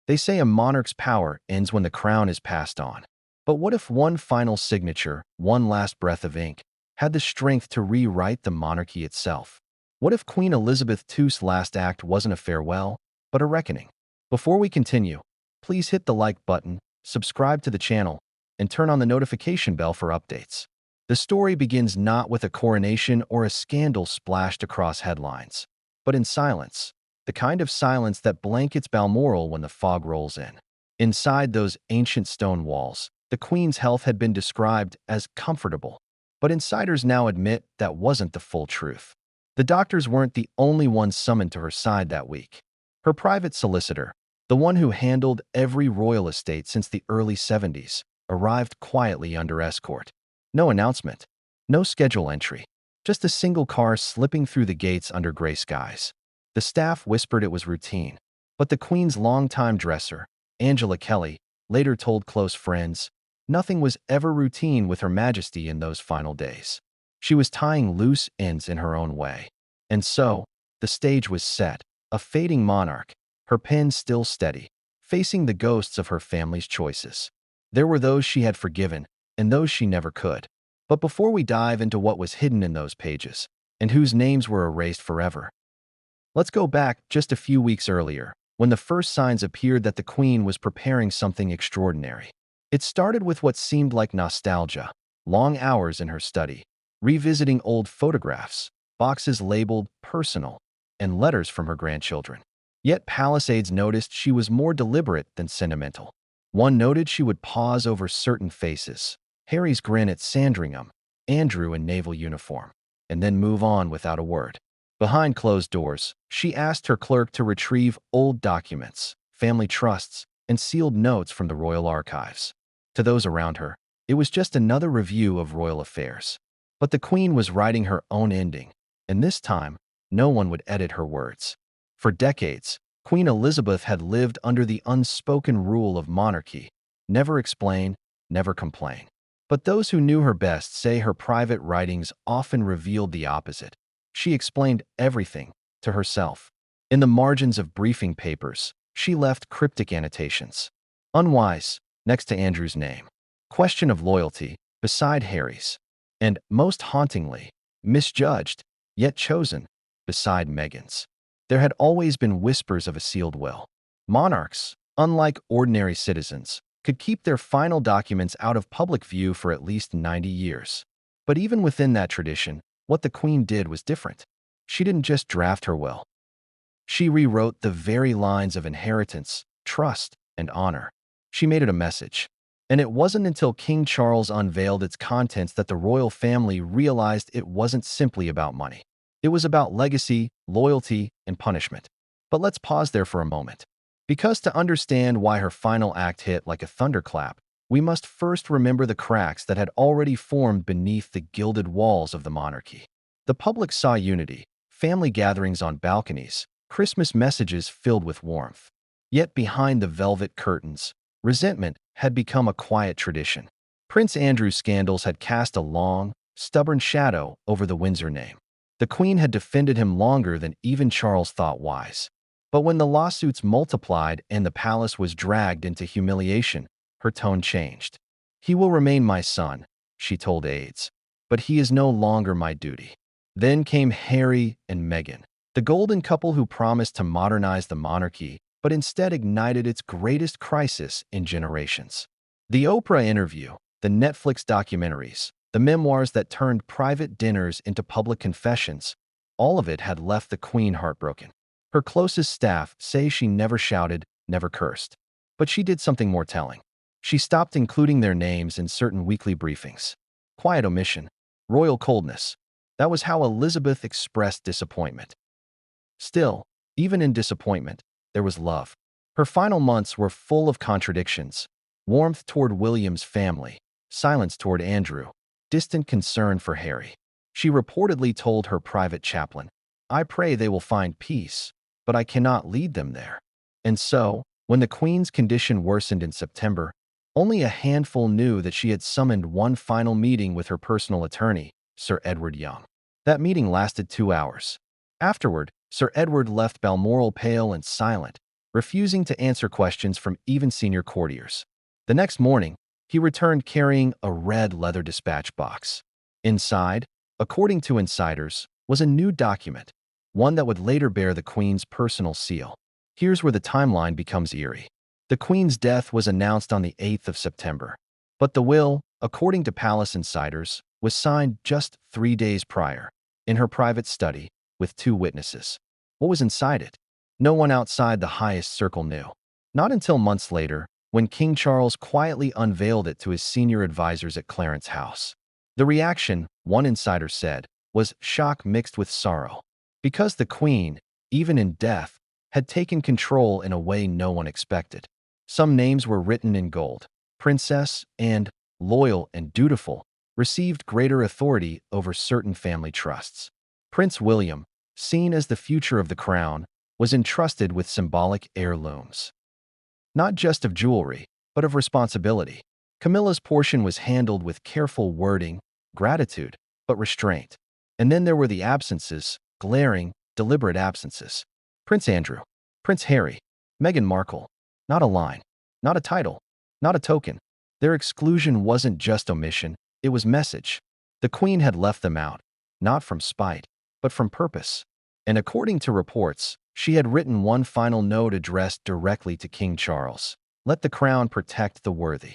They say a monarch's power ends when the crown is passed on. But what if one final signature, one last breath of ink, had the strength to rewrite the monarchy itself? What if Queen Elizabeth II's last act wasn't a farewell, but a reckoning? Before we continue, please hit the like button, subscribe to the channel, and turn on the notification bell for updates. The story begins not with a coronation or a scandal splashed across headlines, but in silence, the kind of silence that blankets Balmoral when the fog rolls in. Inside those ancient stone walls, the Queen's health had been described as comfortable, but insiders now admit that wasn't the full truth. The doctors weren't the only ones summoned to her side that week. Her private solicitor, the one who handled every royal estate since the early 70s, arrived quietly under escort. No announcement, no schedule entry, just a single car slipping through the gates under gray skies. The staff whispered it was routine, but the Queen's longtime dresser, Angela Kelly, later told close friends, nothing was ever routine with Her Majesty in those final days. She was tying loose ends in her own way. And so, the stage was set, a fading monarch, her pen still steady, facing the ghosts of her family's choices. There were those she had forgiven, and those she never could. But before we dive into what was hidden in those pages, and whose names were erased forever, let's go back just a few weeks earlier, when the first signs appeared that the Queen was preparing something extraordinary. It started with what seemed like nostalgia, long hours in her study, revisiting old photographs, boxes labeled personal, and letters from her grandchildren. Yet palace aides noticed she was more deliberate than sentimental. One noted she would pause over certain faces, Harry's grin at Sandringham, Andrew in naval uniform, and then move on without a word. Behind closed doors, she asked her clerk to retrieve old documents, family trusts, and sealed notes from the royal archives. To those around her, it was just another review of royal affairs. But the Queen was writing her own ending, and this time, no one would edit her words. For decades, Queen Elizabeth had lived under the unspoken rule of monarchy: never explain, never complain. But those who knew her best say her private writings often revealed the opposite. She explained everything to herself. In the margins of briefing papers, she left cryptic annotations. Unwise, next to Andrew's name. Question of loyalty, beside Harry's. And, most hauntingly, misjudged, yet chosen, beside Meghan's. There had always been whispers of a sealed will. Monarchs, unlike ordinary citizens, could keep their final documents out of public view for at least 90 years. But even within that tradition, what the Queen did was different. She didn't just draft her will. She rewrote the very lines of inheritance, trust, and honor. She made it a message. And it wasn't until King Charles unveiled its contents that the royal family realized it wasn't simply about money. It was about legacy, loyalty, and punishment. But let's pause there for a moment. Because to understand why her final act hit like a thunderclap, we must first remember the cracks that had already formed beneath the gilded walls of the monarchy. The public saw unity, family gatherings on balconies, Christmas messages filled with warmth. Yet behind the velvet curtains, resentment had become a quiet tradition. Prince Andrew's scandals had cast a long, stubborn shadow over the Windsor name. The Queen had defended him longer than even Charles thought wise. But when the lawsuits multiplied and the palace was dragged into humiliation, her tone changed. "He will remain my son," she told aides, "but he is no longer my duty." Then came Harry and Meghan, the golden couple who promised to modernize the monarchy, but instead ignited its greatest crisis in generations. The Oprah interview, the Netflix documentaries, the memoirs that turned private dinners into public confessions, all of it had left the Queen heartbroken. Her closest staff say she never shouted, never cursed. But she did something more telling. She stopped including their names in certain weekly briefings. Quiet omission, royal coldness. That was how Elizabeth expressed disappointment. Still, even in disappointment, there was love. Her final months were full of contradictions: warmth toward William's family, silence toward Andrew, distant concern for Harry. She reportedly told her private chaplain, "I pray they will find peace, but I cannot lead them there." And so, when the Queen's condition worsened in September, only a handful knew that she had summoned one final meeting with her personal attorney, Sir Edward Young. That meeting lasted 2 hours. Afterward, Sir Edward left Balmoral pale and silent, refusing to answer questions from even senior courtiers. The next morning, he returned carrying a red leather dispatch box. Inside, according to insiders, was a new document, one that would later bear the Queen's personal seal. Here's where the timeline becomes eerie. The Queen's death was announced on the 8th of September, but the will, according to palace insiders, was signed just 3 days prior, in her private study, with 2 witnesses. What was inside it? No one outside the highest circle knew. Not until months later, when King Charles quietly unveiled it to his senior advisors at Clarence House. The reaction, one insider said, was shock mixed with sorrow, because the Queen, even in death, had taken control in a way no one expected. Some names were written in gold. Princess and loyal and dutiful received greater authority over certain family trusts. Prince William, seen as the future of the crown, was entrusted with symbolic heirlooms. Not just of jewelry, but of responsibility. Camilla's portion was handled with careful wording, gratitude, but restraint. And then there were the absences, glaring, deliberate absences. Prince Andrew, Prince Harry, Meghan Markle. Not a line, not a title, not a token. Their exclusion wasn't just omission, it was message. The Queen had left them out, not from spite, but from purpose. And according to reports, she had written one final note addressed directly to King Charles. Let the crown protect the worthy.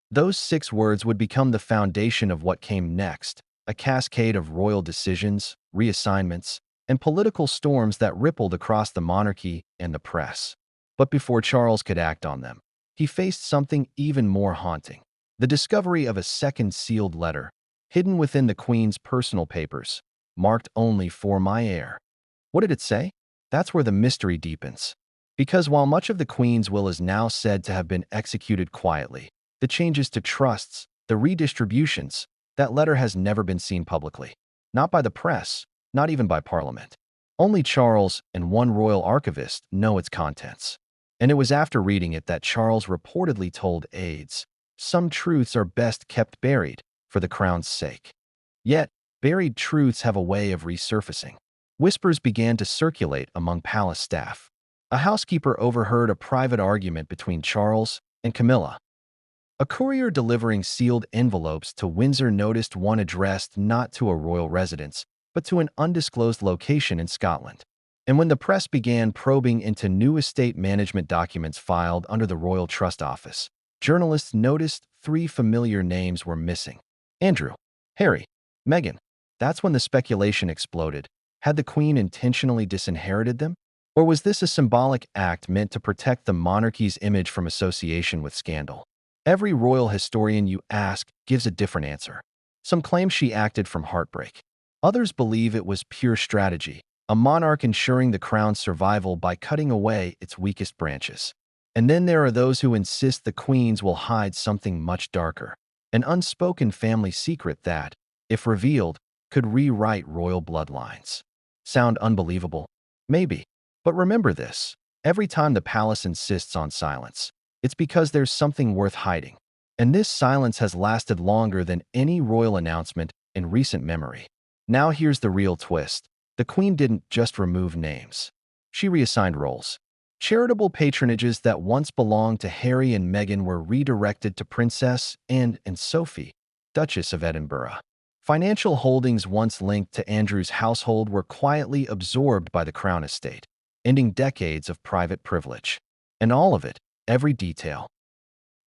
Those 6 words would become the foundation of what came next, a cascade of royal decisions, reassignments, and political storms that rippled across the monarchy and the press. But before Charles could act on them, he faced something even more haunting. The discovery of a second sealed letter, hidden within the Queen's personal papers, marked only for my heir. What did it say? That's where the mystery deepens. Because while much of the Queen's will is now said to have been executed quietly, the changes to trusts, the redistributions, that letter has never been seen publicly. Not by the press, not even by Parliament. Only Charles and one royal archivist know its contents. And it was after reading it that Charles reportedly told aides, "Some truths are best kept buried, for the crown's sake." Yet, buried truths have a way of resurfacing. Whispers began to circulate among palace staff. A housekeeper overheard a private argument between Charles and Camilla. A courier delivering sealed envelopes to Windsor noticed one addressed not to a royal residence, but to an undisclosed location in Scotland. And when the press began probing into new estate management documents filed under the Royal Trust Office, journalists noticed 3 familiar names were missing. Andrew, Harry, Meghan. That's when the speculation exploded. Had the Queen intentionally disinherited them? Or was this a symbolic act meant to protect the monarchy's image from association with scandal? Every royal historian you ask gives a different answer. Some claim she acted from heartbreak. Others believe it was pure strategy, a monarch ensuring the crown's survival by cutting away its weakest branches. And then there are those who insist the Queen's will hide something much darker, an unspoken family secret that, if revealed, could rewrite royal bloodlines. Sound unbelievable? Maybe. But remember this, every time the palace insists on silence, it's because there's something worth hiding. And this silence has lasted longer than any royal announcement in recent memory. Now here's the real twist. The Queen didn't just remove names. She reassigned roles. Charitable patronages that once belonged to Harry and Meghan were redirected to Princess Anne and Sophie, Duchess of Edinburgh. Financial holdings once linked to Andrew's household were quietly absorbed by the Crown estate, ending decades of private privilege. And all of it, every detail,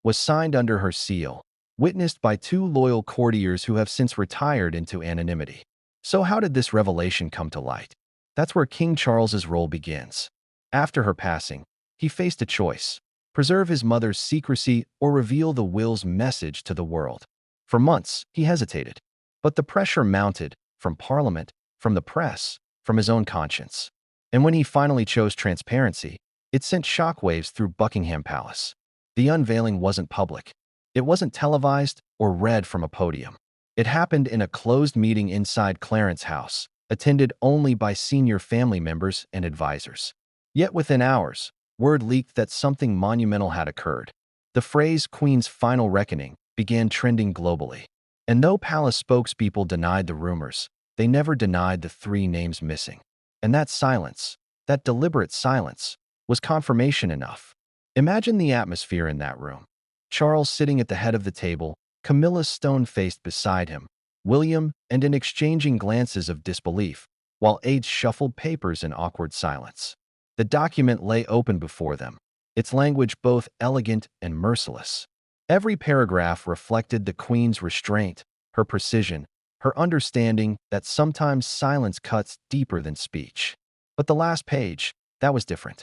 was signed under her seal, witnessed by 2 loyal courtiers who have since retired into anonymity. So how did this revelation come to light? That's where King Charles's role begins. After her passing, he faced a choice: preserve his mother's secrecy or reveal the will's message to the world. For months, he hesitated. But the pressure mounted, from Parliament, from the press, from his own conscience. And when he finally chose transparency, it sent shockwaves through Buckingham Palace. The unveiling wasn't public. It wasn't televised or read from a podium. It happened in a closed meeting inside Clarence House, attended only by senior family members and advisors. Yet within hours, word leaked that something monumental had occurred. The phrase "Queen's Final Reckoning" began trending globally. And though palace spokespeople denied the rumors, they never denied the 3 names missing. And that silence, that deliberate silence, Was confirmation enough? Imagine the atmosphere in that room. Charles sitting at the head of the table, Camilla stone-faced beside him, William and in exchanging glances of disbelief, while aides shuffled papers in awkward silence. The document lay open before them, its language both elegant and merciless. Every paragraph reflected the Queen's restraint, her precision, her understanding that sometimes silence cuts deeper than speech. But the last page, that was different.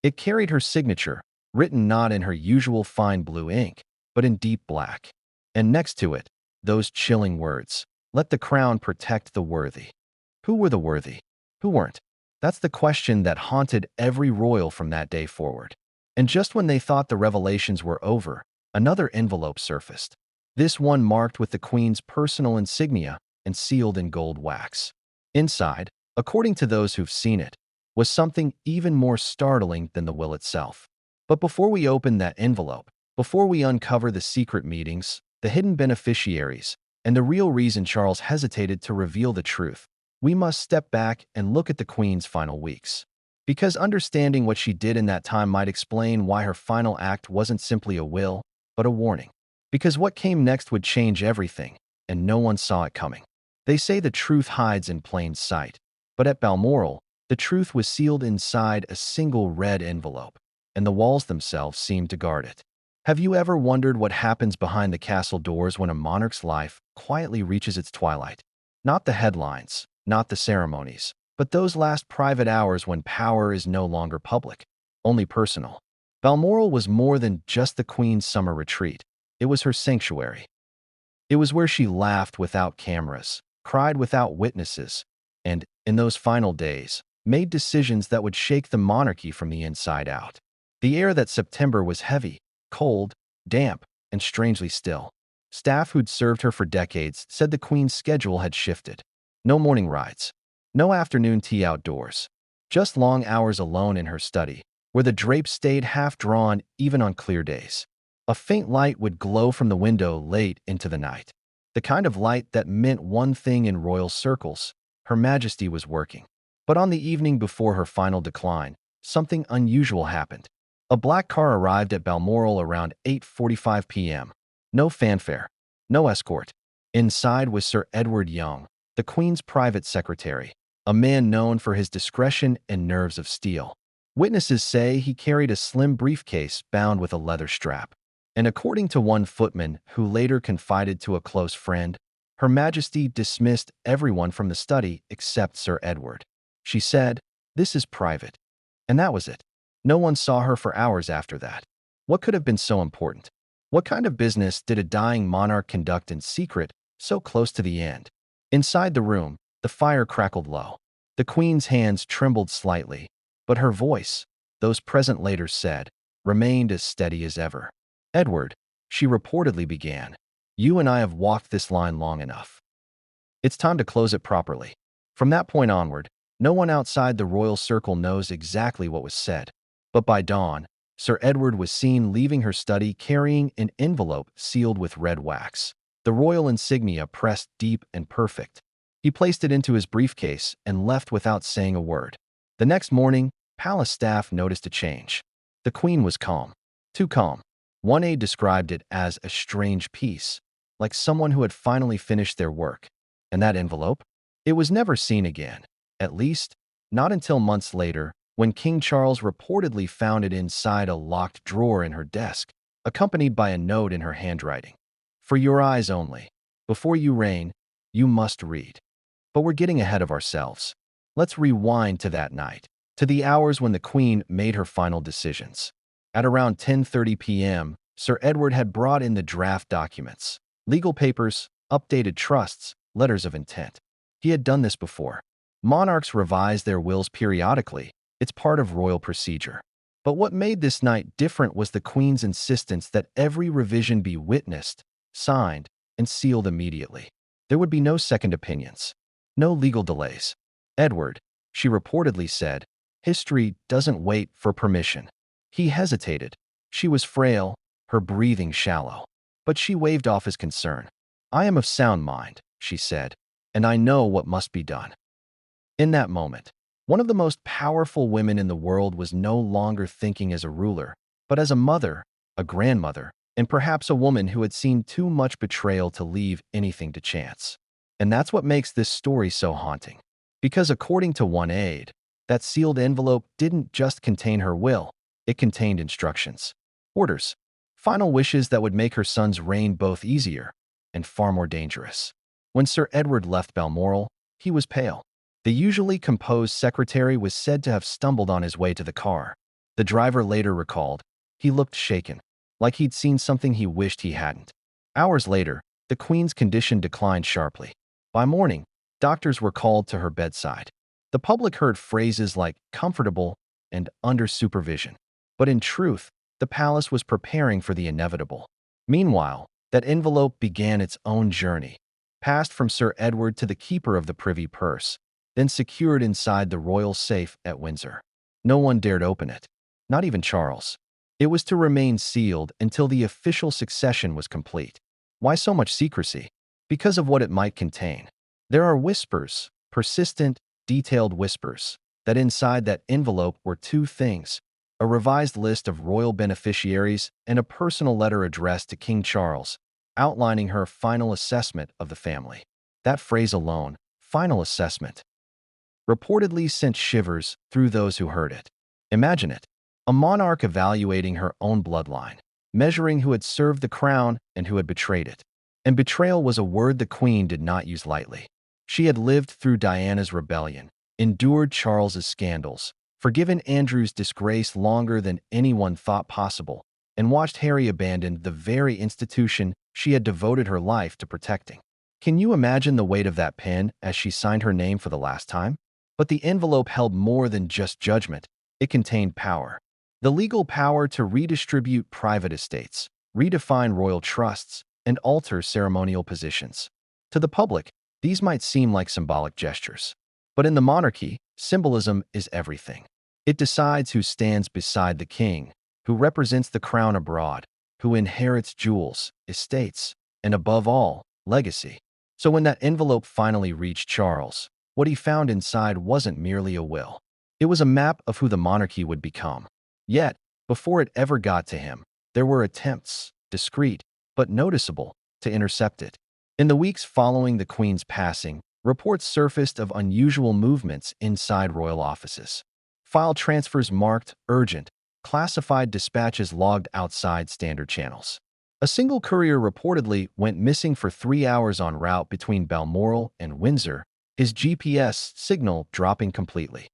It carried her signature, written not in her usual fine blue ink, but in deep black. And next to it, those chilling words, "Let the crown protect the worthy." Who were the worthy? Who weren't? That's the question that haunted every royal from that day forward. And just when they thought the revelations were over, another envelope surfaced. This one marked with the Queen's personal insignia and sealed in gold wax. Inside, according to those who've seen it, was something even more startling than the will itself. But before we open that envelope, before we uncover the secret meetings, the hidden beneficiaries, and the real reason Charles hesitated to reveal the truth, we must step back and look at the Queen's final weeks. Because understanding what she did in that time might explain why her final act wasn't simply a will, but a warning. Because what came next would change everything, and no one saw it coming. They say the truth hides in plain sight, but at Balmoral, the truth was sealed inside a single red envelope, and the walls themselves seemed to guard it. Have you ever wondered what happens behind the castle doors when a monarch's life quietly reaches its twilight? Not the headlines, not the ceremonies, but those last private hours when power is no longer public, only personal. Balmoral was more than just the Queen's summer retreat. It was her sanctuary. It was where she laughed without cameras, cried without witnesses, and, in those final days, made decisions that would shake the monarchy from the inside out. The air that September was heavy, cold, damp, and strangely still. Staff who'd served her for decades said the Queen's schedule had shifted. No morning rides, no afternoon tea outdoors, just long hours alone in her study, where the drapes stayed half-drawn even on clear days. A faint light would glow from the window late into the night. The kind of light that meant one thing in royal circles: Her Majesty was working. But on the evening before her final decline, something unusual happened. A black car arrived at Balmoral around 8:45 p.m. No fanfare, no escort. Inside was Sir Edward Young, the Queen's private secretary, a man known for his discretion and nerves of steel. Witnesses say he carried a slim briefcase bound with a leather strap. And according to one footman who later confided to a close friend, Her Majesty dismissed everyone from the study except Sir Edward. She said, "This is private." And that was it. No one saw her for hours after that. What could have been so important? What kind of business did a dying monarch conduct in secret, so close to the end? Inside the room, the fire crackled low. The Queen's hands trembled slightly, but her voice, those present later said, remained as steady as ever. "Edward," she reportedly began, "you and I have walked this line long enough. It's time to close it properly." From that point onward, no one outside the royal circle knows exactly what was said. But by dawn, Sir Edward was seen leaving her study carrying an envelope sealed with red wax, the royal insignia pressed deep and perfect. He placed it into his briefcase and left without saying a word. The next morning, palace staff noticed a change. The Queen was calm. Too calm. One aide described it as a strange peace, like someone who had finally finished their work. And that envelope? It was never seen again, at least, not until months later, when King Charles reportedly found it inside a locked drawer in her desk, accompanied by a note in her handwriting. "For your eyes only. Before you reign, you must read." But we're getting ahead of ourselves. Let's rewind to that night, to the hours when the Queen made her final decisions. At around 10:30 p.m., Sir Edward had brought in the draft documents, legal papers, updated trusts, letters of intent. He had done this before. Monarchs revise their wills periodically. It's part of royal procedure. But what made this night different was the Queen's insistence that every revision be witnessed, signed, and sealed immediately. There would be no second opinions, no legal delays. "Edward," she reportedly said, "history doesn't wait for permission." He hesitated. She was frail, her breathing shallow. But she waved off his concern. "I am of sound mind," she said, "and I know what must be done." In that moment, One of the most powerful women in the world was no longer thinking as a ruler, but as a mother, a grandmother, and perhaps a woman who had seen too much betrayal to leave anything to chance. And that's what makes this story so haunting. Because according to one aide, that sealed envelope didn't just contain her will, it contained instructions, orders, final wishes that would make her son's reign both easier and far more dangerous. When Sir Edward left Balmoral, he was pale. The usually composed secretary was said to have stumbled on his way to the car. The driver later recalled, he looked shaken, like he'd seen something he wished he hadn't. Hours later, the Queen's condition declined sharply. By morning, doctors were called to her bedside. The public heard phrases like comfortable and under supervision. But in truth, the palace was preparing for the inevitable. Meanwhile, that envelope began its own journey, passed from Sir Edward to the keeper of the privy purse, then secured inside the royal safe at Windsor. No one dared open it, not even Charles. It was to remain sealed until the official succession was complete. Why so much secrecy? Because of what it might contain. There are whispers, persistent, detailed whispers, that inside that envelope were two things: a revised list of royal beneficiaries and a personal letter addressed to King Charles, outlining her final assessment of the family. That phrase alone, final assessment, reportedly sent shivers through those who heard it. Imagine it, a monarch evaluating her own bloodline, measuring who had served the crown and who had betrayed it. And betrayal was a word the Queen did not use lightly. She had lived through Diana's rebellion, endured Charles's scandals, forgiven Andrew's disgrace longer than anyone thought possible, and watched Harry abandon the very institution she had devoted her life to protecting. Can you imagine the weight of that pen as she signed her name for the last time? But the envelope held more than just judgment. It contained power. The legal power to redistribute private estates, redefine royal trusts, and alter ceremonial positions. To the public, these might seem like symbolic gestures. But in the monarchy, symbolism is everything. It decides who stands beside the king, who represents the crown abroad, who inherits jewels, estates, and above all, legacy. So when that envelope finally reached Charles, what he found inside wasn't merely a will. It was a map of who the monarchy would become. Yet, before it ever got to him, there were attempts, discreet but noticeable, to intercept it. In the weeks following the Queen's passing, reports surfaced of unusual movements inside royal offices. File transfers marked urgent, classified dispatches logged outside standard channels. A single courier reportedly went missing for 3 hours en route between Balmoral and Windsor, his GPS signal dropping completely.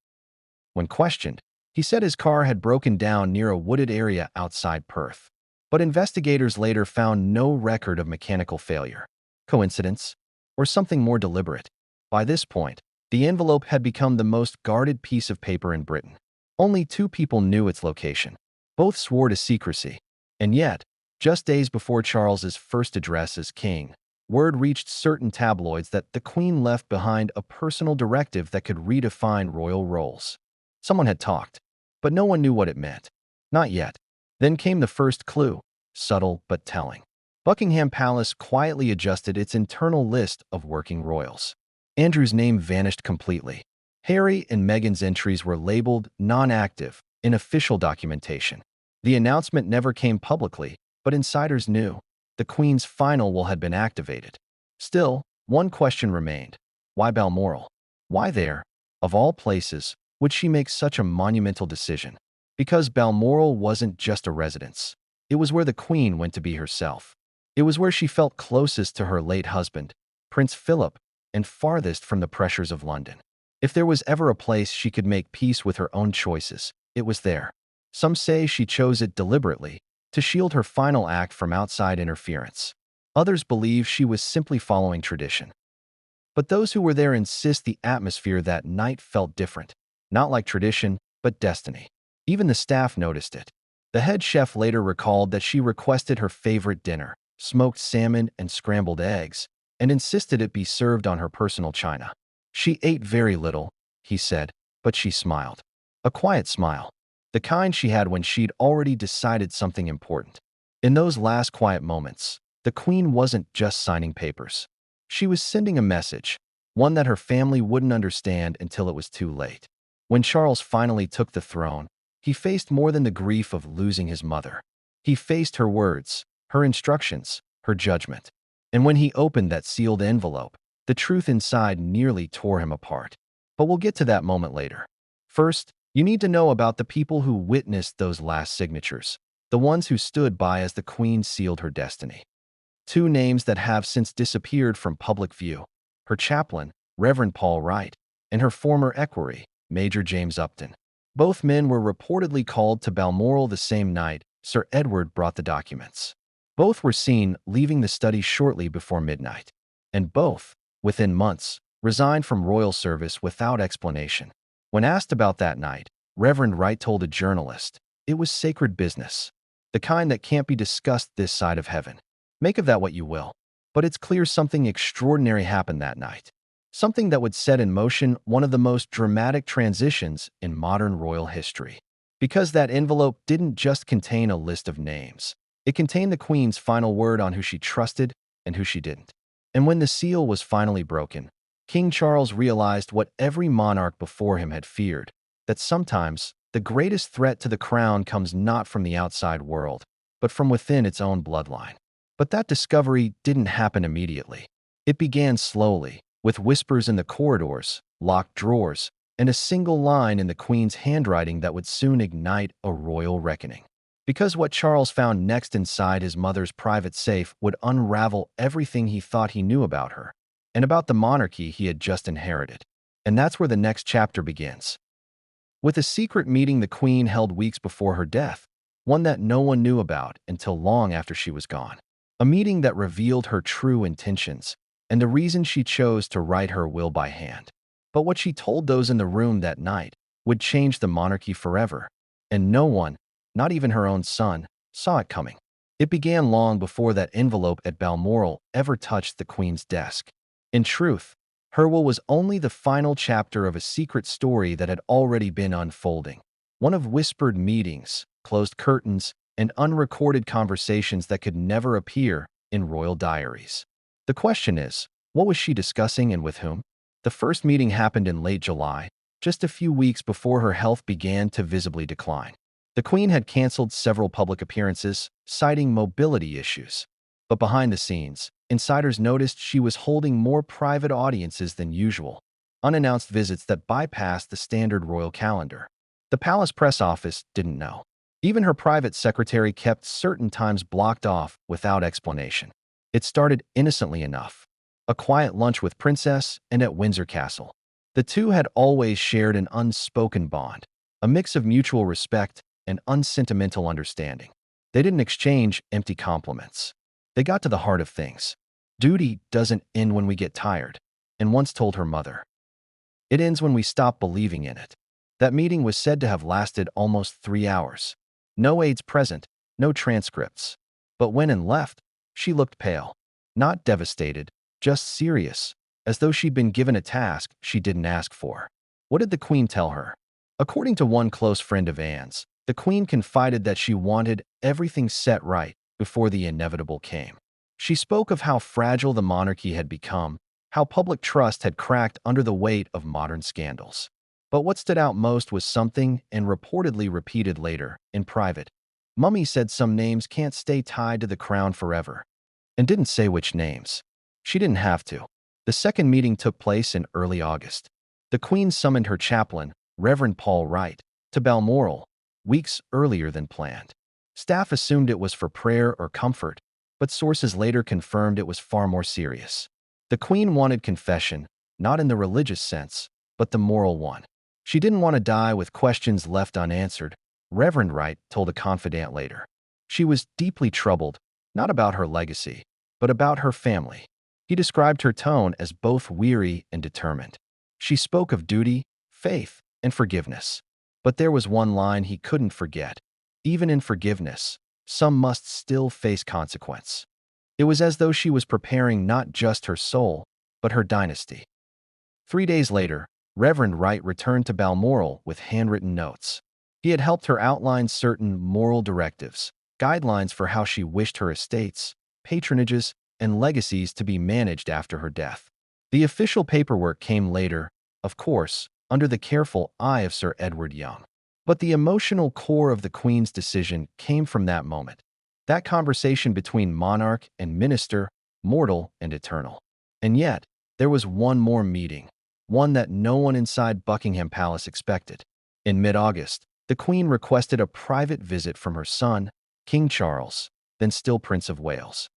When questioned, he said his car had broken down near a wooded area outside Perth. But investigators later found no record of mechanical failure, coincidence, or something more deliberate. By this point, the envelope had become the most guarded piece of paper in Britain. Only 2 people knew its location. Both swore to secrecy. And yet, just days before Charles's first address as king, word reached certain tabloids that the Queen left behind a personal directive that could redefine royal roles. Someone had talked, but no one knew what it meant. Not yet. Then came the first clue, subtle but telling. Buckingham Palace quietly adjusted its internal list of working royals. Andrew's name vanished completely. Harry and Meghan's entries were labeled non-active in official documentation. The announcement never came publicly, but insiders knew. The Queen's final will had been activated. Still, one question remained. Why Balmoral? Why there, of all places, would she make such a monumental decision? Because Balmoral wasn't just a residence. It was where the Queen went to be herself. It was where she felt closest to her late husband, Prince Philip, and farthest from the pressures of London. If there was ever a place she could make peace with her own choices, it was there. Some say she chose it deliberately, to shield her final act from outside interference. Others believe she was simply following tradition. But those who were there insist the atmosphere that night felt different, not like tradition, but destiny. Even the staff noticed it. The head chef later recalled that she requested her favorite dinner, smoked salmon and scrambled eggs, and insisted it be served on her personal china. She ate very little, he said, but she smiled. A quiet smile. The kind she had when she'd already decided something important. In those last quiet moments, the Queen wasn't just signing papers. She was sending a message, one that her family wouldn't understand until it was too late. When Charles finally took the throne, he faced more than the grief of losing his mother. He faced her words, her instructions, her judgment. And when he opened that sealed envelope, the truth inside nearly tore him apart. But we'll get to that moment later. First, you need to know about the people who witnessed those last signatures, the ones who stood by as the Queen sealed her destiny. Two names that have since disappeared from public view: her chaplain, Reverend Paul Wright, and her former equerry, Major James Upton. Both men were reportedly called to Balmoral the same night Sir Edward brought the documents. Both were seen leaving the study shortly before midnight, and both, within months, resigned from royal service without explanation. When asked about that night, Reverend Wright told a journalist, "It was sacred business, the kind that can't be discussed this side of heaven. Make of that what you will. But it's clear something extraordinary happened that night. Something that would set in motion one of the most dramatic transitions in modern royal history. Because that envelope didn't just contain a list of names. It contained the Queen's final word on who she trusted and who she didn't. And when the seal was finally broken, King Charles realized what every monarch before him had feared, that sometimes the greatest threat to the crown comes not from the outside world, but from within its own bloodline. But that discovery didn't happen immediately. It began slowly, with whispers in the corridors, locked drawers, and a single line in the Queen's handwriting that would soon ignite a royal reckoning. Because what Charles found next inside his mother's private safe would unravel everything he thought he knew about her, and about the monarchy he had just inherited. And that's where the next chapter begins. With a secret meeting the Queen held weeks before her death, one that no one knew about until long after she was gone. A meeting that revealed her true intentions and the reason she chose to write her will by hand. But what she told those in the room that night would change the monarchy forever, and no one, not even her own son, saw it coming. It began long before that envelope at Balmoral ever touched the Queen's desk. In truth, her will was only the final chapter of a secret story that had already been unfolding. One of whispered meetings, closed curtains, and unrecorded conversations that could never appear in royal diaries. The question is, what was she discussing and with whom? The first meeting happened in late July, just a few weeks before her health began to visibly decline. The Queen had canceled several public appearances, citing mobility issues. But behind the scenes, insiders noticed she was holding more private audiences than usual, unannounced visits that bypassed the standard royal calendar. The palace press office didn't know. Even her private secretary kept certain times blocked off without explanation. It started innocently enough. A quiet lunch with Princess and at Windsor Castle. The two had always shared an unspoken bond, a mix of mutual respect and unsentimental understanding. They didn't exchange empty compliments. They got to the heart of things. Duty doesn't end when we get tired, and once told her mother. It ends when we stop believing in it. That meeting was said to have lasted almost 3 hours. No aides present, no transcripts. But when and left, she looked pale. Not devastated, just serious, as though she'd been given a task she didn't ask for. What did the Queen tell her? According to one close friend of Anne's, the Queen confided that she wanted everything set right before the inevitable came. She spoke of how fragile the monarchy had become, how public trust had cracked under the weight of modern scandals. But what stood out most was something, and reportedly repeated later, in private. Mummy said some names can't stay tied to the crown forever, and didn't say which names. She didn't have to. The second meeting took place in early August. The Queen summoned her chaplain, Reverend Paul Wright, to Balmoral, weeks earlier than planned. Staff assumed it was for prayer or comfort, but sources later confirmed it was far more serious. The Queen wanted confession, not in the religious sense, but the moral one. She didn't want to die with questions left unanswered, Reverend Wright told a confidant later. She was deeply troubled, not about her legacy, but about her family. He described her tone as both weary and determined. She spoke of duty, faith, and forgiveness. But there was one line he couldn't forget. Even in forgiveness, some must still face consequence. It was as though she was preparing not just her soul, but her dynasty. 3 days later, Reverend Wright returned to Balmoral with handwritten notes. He had helped her outline certain moral directives, guidelines for how she wished her estates, patronages, and legacies to be managed after her death. The official paperwork came later, of course, under the careful eye of Sir Edward Young. But the emotional core of the Queen's decision came from that moment. That conversation between monarch and minister, mortal and eternal. And yet, there was one more meeting, one that no one inside Buckingham Palace expected. In mid-August, the Queen requested a private visit from her son, King Charles, then still Prince of Wales.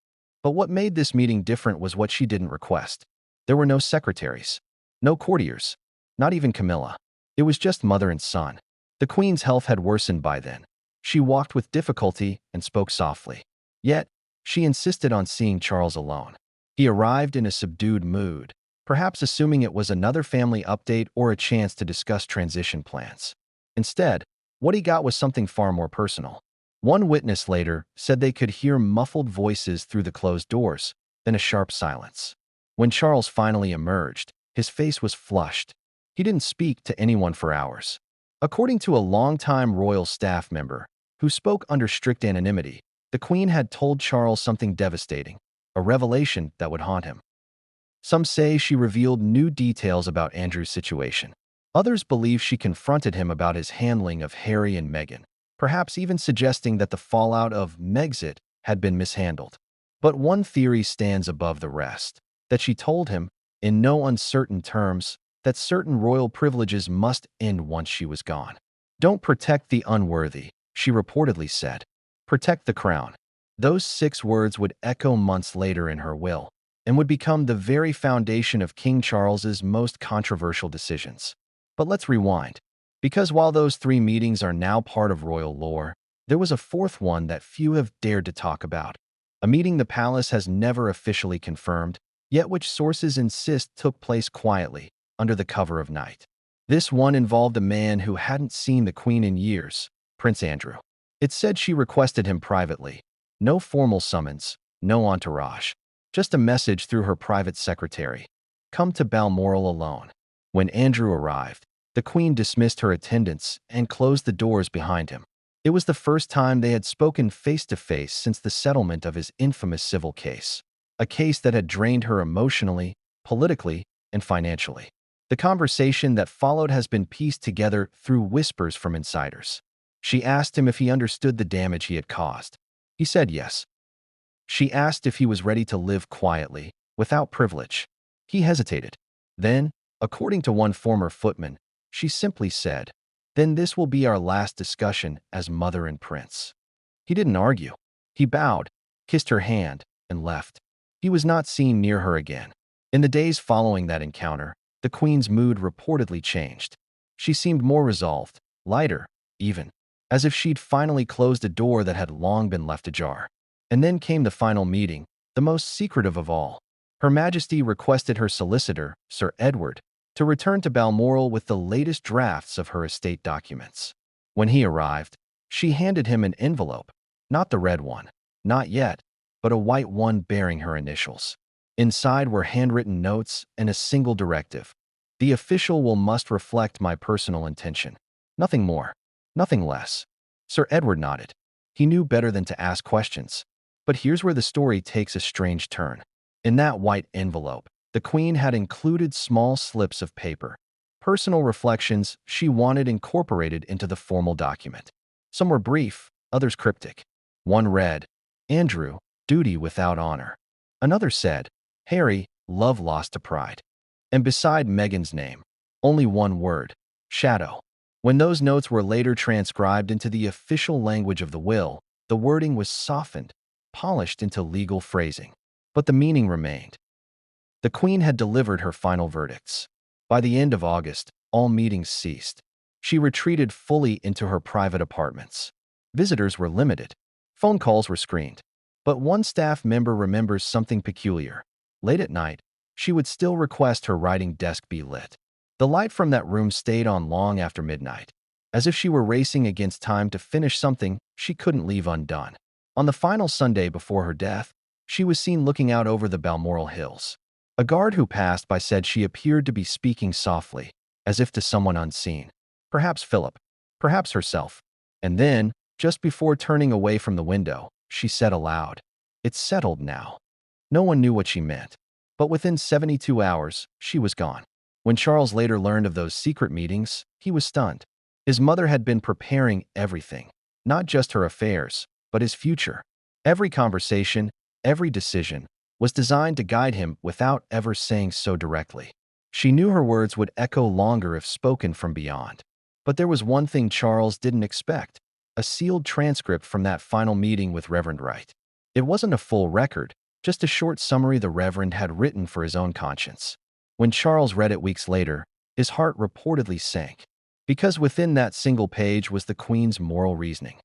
But what made this meeting different was what she didn't request. There were no secretaries, no courtiers, not even Camilla. It was just mother and son. The Queen's health had worsened by then. She walked with difficulty and spoke softly. Yet, she insisted on seeing Charles alone. He arrived in a subdued mood, perhaps assuming it was another family update or a chance to discuss transition plans. Instead, what he got was something far more personal. One witness later said they could hear muffled voices through the closed doors, then a sharp silence. When Charles finally emerged, his face was flushed. He didn't speak to anyone for hours. According to a longtime royal staff member, who spoke under strict anonymity, the Queen had told Charles something devastating, a revelation that would haunt him. Some say she revealed new details about Andrew's situation. Others believe she confronted him about his handling of Harry and Meghan, perhaps even suggesting that the fallout of Megxit had been mishandled. But one theory stands above the rest, that she told him, in no uncertain terms, that certain royal privileges must end once she was gone. "Don't protect the unworthy," she reportedly said. "Protect the crown." Those 6 words would echo months later in her will, and would become the very foundation of King Charles's most controversial decisions. But let's rewind. Because while those 3 meetings are now part of royal lore, there was a 4th one that few have dared to talk about. A meeting the palace has never officially confirmed, yet which sources insist took place quietly, under the cover of night. This one involved a man who hadn't seen the Queen in years, Prince Andrew. It said she requested him privately. No formal summons, no entourage. Just a message through her private secretary. "Come to Balmoral alone." When Andrew arrived, the Queen dismissed her attendants and closed the doors behind him. It was the first time they had spoken face-to-face since the settlement of his infamous civil case, a case that had drained her emotionally, politically, and financially. The conversation that followed has been pieced together through whispers from insiders. She asked him if he understood the damage he had caused. He said yes. She asked if he was ready to live quietly, without privilege. He hesitated. Then, according to one former footman, she simply said, "Then this will be our last discussion as mother and prince." He didn't argue. He bowed, kissed her hand, and left. He was not seen near her again. In the days following that encounter, the Queen's mood reportedly changed. She seemed more resolved, lighter, even, as if she'd finally closed a door that had long been left ajar. And then came the final meeting, the most secretive of all. Her Majesty requested her solicitor, Sir Edward, to return to Balmoral with the latest drafts of her estate documents. When he arrived, she handed him an envelope, not the red one, not yet, but a white one bearing her initials. Inside were handwritten notes and a single directive. "The official will must reflect my personal intention. Nothing more, nothing less." Sir Edward nodded. He knew better than to ask questions. But here's where the story takes a strange turn. In that white envelope, the Queen had included small slips of paper, personal reflections she wanted incorporated into the formal document. Some were brief, others cryptic. One read, "Andrew, duty without honor." Another said, "Harry, love lost to pride." And beside Meghan's name, only one word, shadow. When those notes were later transcribed into the official language of the will, the wording was softened, polished into legal phrasing. But the meaning remained. The Queen had delivered her final verdicts. By the end of August, all meetings ceased. She retreated fully into her private apartments. Visitors were limited. Phone calls were screened. But one staff member remembers something peculiar. Late at night, she would still request her writing desk be lit. The light from that room stayed on long after midnight, as if she were racing against time to finish something she couldn't leave undone. On the final Sunday before her death, she was seen looking out over the Balmoral hills. A guard who passed by said she appeared to be speaking softly, as if to someone unseen. Perhaps Philip, perhaps herself. And then, just before turning away from the window, she said aloud, "It's settled now." No one knew what she meant, but within 72 hours, she was gone. When Charles later learned of those secret meetings, he was stunned. His mother had been preparing everything, not just her affairs, but his future. Every conversation, every decision, was designed to guide him without ever saying so directly. She knew her words would echo longer if spoken from beyond. But there was one thing Charles didn't expect: a sealed transcript from that final meeting with Reverend Wright. It wasn't a full record, just a short summary the Reverend had written for his own conscience. When Charles read it weeks later, his heart reportedly sank, because within that single page was the Queen's moral reasoning.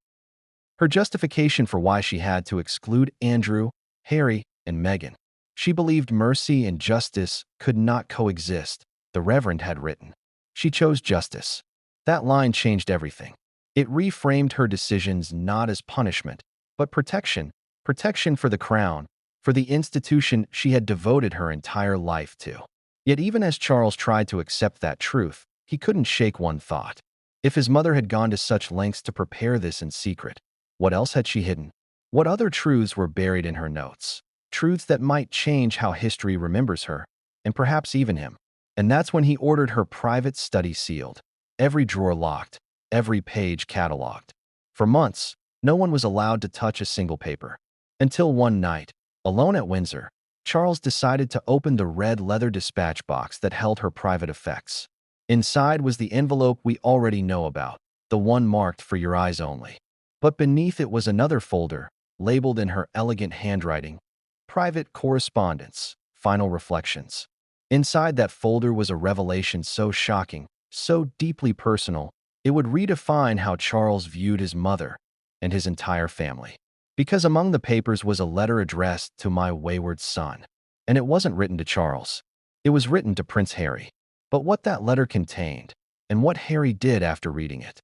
Her justification for why she had to exclude Andrew, Harry, and Meghan. She believed mercy and justice could not coexist, the Reverend had written. She chose justice. That line changed everything. It reframed her decisions not as punishment, but protection. Protection for the crown, for the institution she had devoted her entire life to. Yet even as Charles tried to accept that truth, he couldn't shake one thought. If his mother had gone to such lengths to prepare this in secret, what else had she hidden? What other truths were buried in her notes? Truths that might change how history remembers her, and perhaps even him. And that's when he ordered her private study sealed, every drawer locked, every page cataloged. For months, no one was allowed to touch a single paper. Until one night, alone at Windsor, Charles decided to open the red leather dispatch box that held her private effects. Inside was the envelope we already know about, the one marked "For your eyes only." But beneath it was another folder, labeled in her elegant handwriting, "Private Correspondence, Final Reflections." Inside that folder was a revelation so shocking, so deeply personal, it would redefine how Charles viewed his mother and his entire family. Because among the papers was a letter addressed to "My wayward son." And it wasn't written to Charles. It was written to Prince Harry. But what that letter contained, and what Harry did after reading it,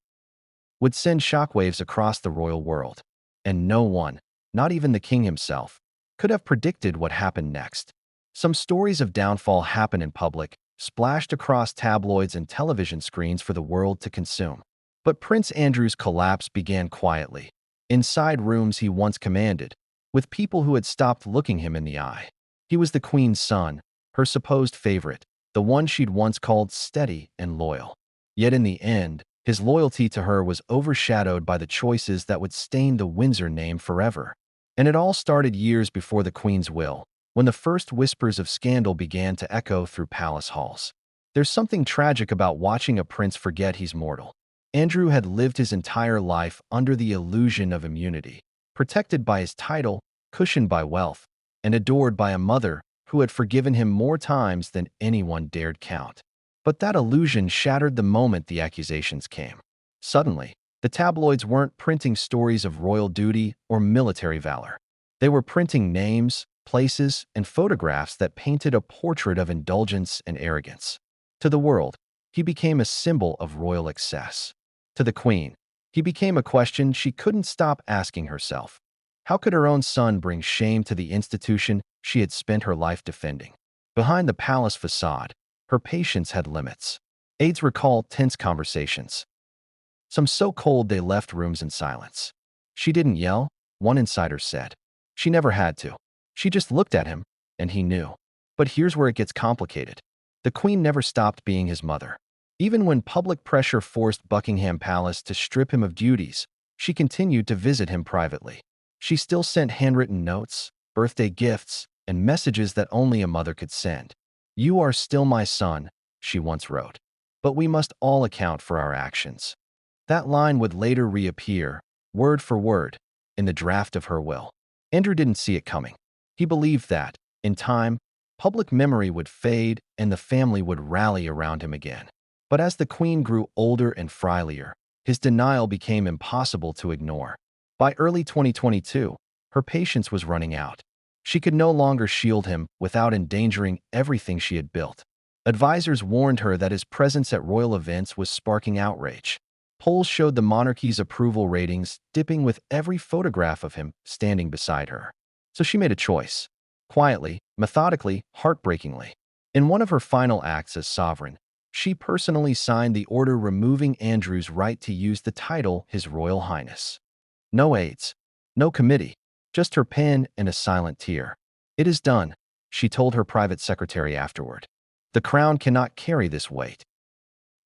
would send shockwaves across the royal world. And no one, not even the king himself, could have predicted what happened next. Some stories of downfall happened in public, splashed across tabloids and television screens for the world to consume. But Prince Andrew's collapse began quietly, inside rooms he once commanded, with people who had stopped looking him in the eye. He was the Queen's son, her supposed favorite, the one she'd once called steady and loyal. Yet in the end, his loyalty to her was overshadowed by the choices that would stain the Windsor name forever. And it all started years before the Queen's will, when the first whispers of scandal began to echo through palace halls. There's something tragic about watching a prince forget he's mortal. Andrew had lived his entire life under the illusion of immunity, protected by his title, cushioned by wealth, and adored by a mother who had forgiven him more times than anyone dared count. But that illusion shattered the moment the accusations came. Suddenly, the tabloids weren't printing stories of royal duty or military valor. They were printing names, places, and photographs that painted a portrait of indulgence and arrogance. To the world, he became a symbol of royal excess. To the Queen, he became a question she couldn't stop asking herself. How could her own son bring shame to the institution she had spent her life defending? Behind the palace facade, her patience had limits. Aides recalled tense conversations, some so cold they left rooms in silence. She didn't yell, one insider said. She never had to. She just looked at him, and he knew. But here's where it gets complicated. The Queen never stopped being his mother. Even when public pressure forced Buckingham Palace to strip him of duties, she continued to visit him privately. She still sent handwritten notes, birthday gifts, and messages that only a mother could send. "You are still my son," she once wrote. "But we must all account for our actions." That line would later reappear, word for word, in the draft of her will. Andrew didn't see it coming. He believed that, in time, public memory would fade and the family would rally around him again. But as the Queen grew older and frilier, his denial became impossible to ignore. By early 2022, her patience was running out. She could no longer shield him without endangering everything she had built. Advisors warned her that his presence at royal events was sparking outrage. Polls showed the monarchy's approval ratings dipping with every photograph of him standing beside her. So she made a choice. Quietly, methodically, heartbreakingly. In one of her final acts as sovereign, she personally signed the order removing Andrew's right to use the title His Royal Highness. No aides, no committee, just her pen and a silent tear. "It is done," she told her private secretary afterward. The crown cannot carry this weight.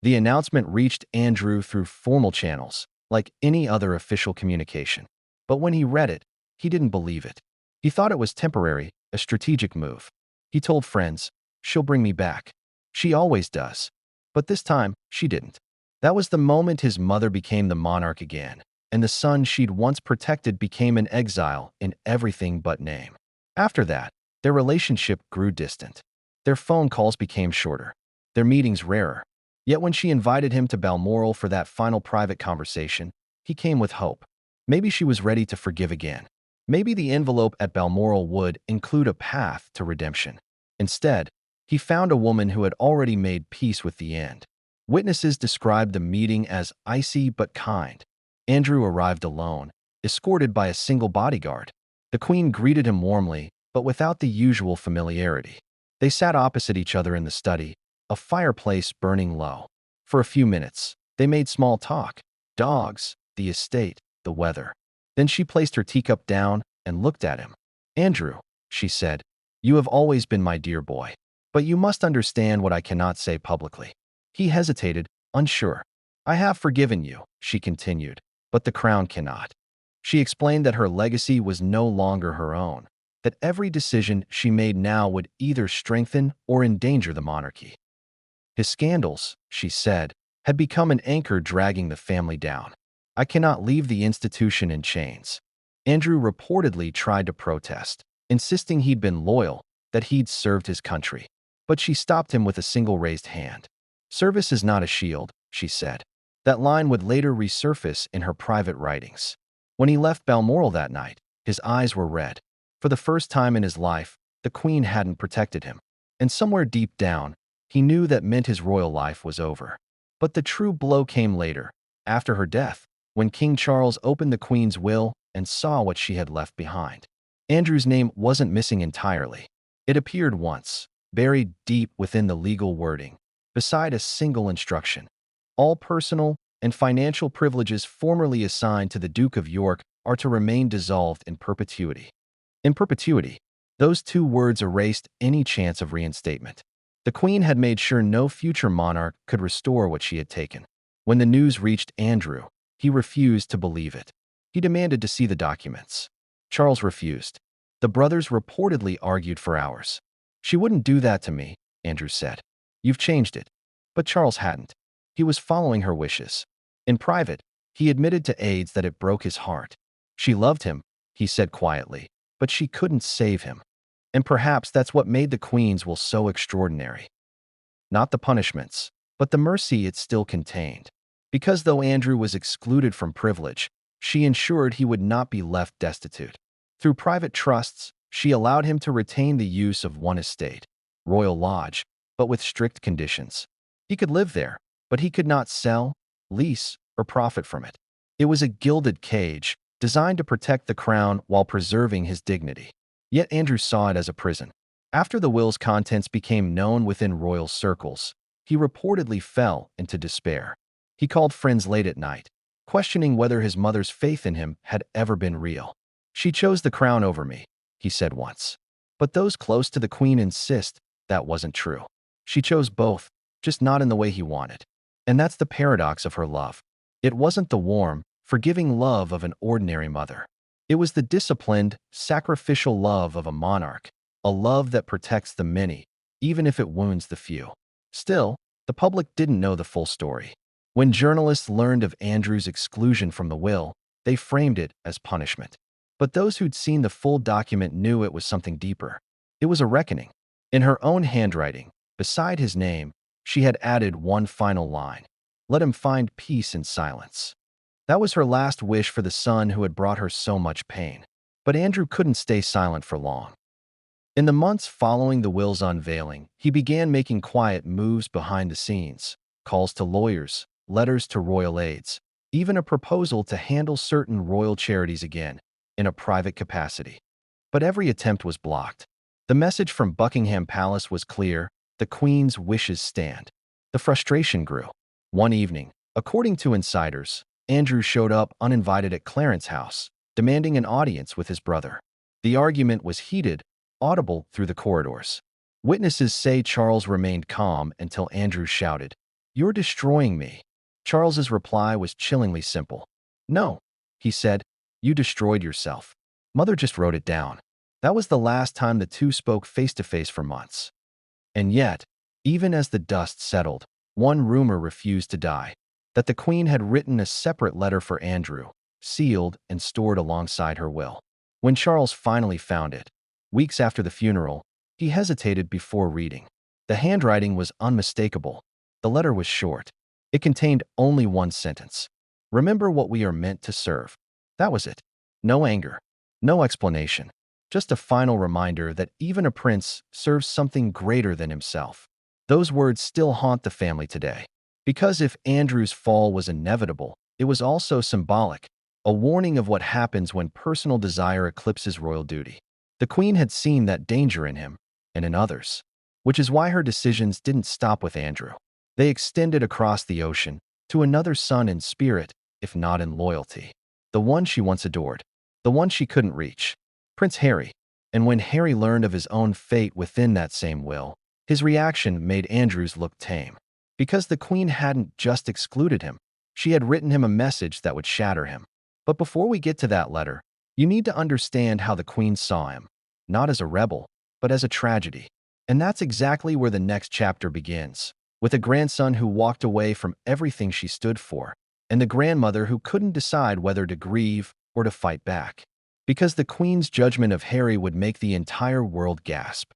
The announcement reached Andrew through formal channels, like any other official communication. But when he read it, he didn't believe it. He thought it was temporary, a strategic move. He told friends, "She'll bring me back. She always does." But this time, she didn't. That was the moment his mother became the monarch again, and the son she'd once protected became an exile in everything but name. After that, their relationship grew distant. Their phone calls became shorter, their meetings rarer. Yet when she invited him to Balmoral for that final private conversation, he came with hope. Maybe she was ready to forgive again. Maybe the envelope at Balmoral would include a path to redemption. Instead, he found a woman who had already made peace with the end. Witnesses described the meeting as icy but kind. Andrew arrived alone, escorted by a single bodyguard. The Queen greeted him warmly, but without the usual familiarity. They sat opposite each other in the study, a fireplace burning low. For a few minutes, they made small talk. Dogs, the estate, the weather. Then she placed her teacup down and looked at him. "Andrew," she said, "you have always been my dear boy. But you must understand what I cannot say publicly." He hesitated, unsure. "I have forgiven you," she continued, "but the crown cannot." She explained that her legacy was no longer her own, that every decision she made now would either strengthen or endanger the monarchy. His scandals, she said, had become an anchor dragging the family down. "I cannot leave the institution in chains." Andrew reportedly tried to protest, insisting he'd been loyal, that he'd served his country. But she stopped him with a single raised hand. "Service is not a shield," she said. That line would later resurface in her private writings. When he left Balmoral that night, his eyes were red. For the first time in his life, the Queen hadn't protected him. And somewhere deep down, he knew that meant his royal life was over. But the true blow came later, after her death, when King Charles opened the Queen's will and saw what she had left behind. Andrew's name wasn't missing entirely. It appeared once, buried deep within the legal wording, beside a single instruction. All personal and financial privileges formerly assigned to the Duke of York are to remain dissolved in perpetuity. In perpetuity, those two words erased any chance of reinstatement. The Queen had made sure no future monarch could restore what she had taken. When the news reached Andrew, he refused to believe it. He demanded to see the documents. Charles refused. The brothers reportedly argued for hours. "She wouldn't do that to me," Andrew said. "You've changed it." But Charles hadn't. He was following her wishes. In private, he admitted to aides that it broke his heart. She loved him, he said quietly, but she couldn't save him. And perhaps that's what made the Queen's will so extraordinary. Not the punishments, but the mercy it still contained. Because though Andrew was excluded from privilege, she ensured he would not be left destitute. Through private trusts, she allowed him to retain the use of one estate, Royal Lodge, but with strict conditions. He could live there, but he could not sell, lease, or profit from it. It was a gilded cage, designed to protect the crown while preserving his dignity. Yet Andrew saw it as a prison. After the will's contents became known within royal circles, he reportedly fell into despair. He called friends late at night, questioning whether his mother's faith in him had ever been real. "She chose the crown over me," he said once. But those close to the Queen insist that wasn't true. She chose both, just not in the way he wanted. And that's the paradox of her love. It wasn't the warm, forgiving love of an ordinary mother. It was the disciplined, sacrificial love of a monarch, a love that protects the many, even if it wounds the few. Still, the public didn't know the full story. When journalists learned of Andrew's exclusion from the will, they framed it as punishment. But those who'd seen the full document knew it was something deeper. It was a reckoning. In her own handwriting, beside his name, she had added one final line: "Let him find peace in silence." That was her last wish for the son who had brought her so much pain. But Andrew couldn't stay silent for long. In the months following the will's unveiling, he began making quiet moves behind the scenes: calls to lawyers, letters to royal aides, even a proposal to handle certain royal charities again, in a private capacity. But every attempt was blocked. The message from Buckingham Palace was clear: the Queen's wishes stand. The frustration grew. One evening, according to insiders, Andrew showed up uninvited at Clarence's house, demanding an audience with his brother. The argument was heated, audible through the corridors. Witnesses say Charles remained calm until Andrew shouted, "You're destroying me." Charles's reply was chillingly simple. "No," he said, "you destroyed yourself. Mother just wrote it down." That was the last time the two spoke face to face for months. And yet, even as the dust settled, one rumor refused to die, that the Queen had written a separate letter for Andrew, sealed and stored alongside her will. When Charles finally found it, weeks after the funeral, he hesitated before reading. The handwriting was unmistakable. The letter was short. It contained only one sentence. "Remember what we are meant to serve." That was it. No anger, no explanation. Just a final reminder that even a prince serves something greater than himself. Those words still haunt the family today. Because if Andrew's fall was inevitable, it was also symbolic, a warning of what happens when personal desire eclipses royal duty. The Queen had seen that danger in him, and in others, which is why her decisions didn't stop with Andrew. They extended across the ocean to another son in spirit, if not in loyalty. The one she once adored, the one she couldn't reach. Prince Harry. And when Harry learned of his own fate within that same will, his reaction made Andrew's look tame. Because the Queen hadn't just excluded him, she had written him a message that would shatter him. But before we get to that letter, you need to understand how the Queen saw him, not as a rebel, but as a tragedy. And that's exactly where the next chapter begins, with a grandson who walked away from everything she stood for, and the grandmother who couldn't decide whether to grieve or to fight back. Because the Queen's judgment of Harry would make the entire world gasp.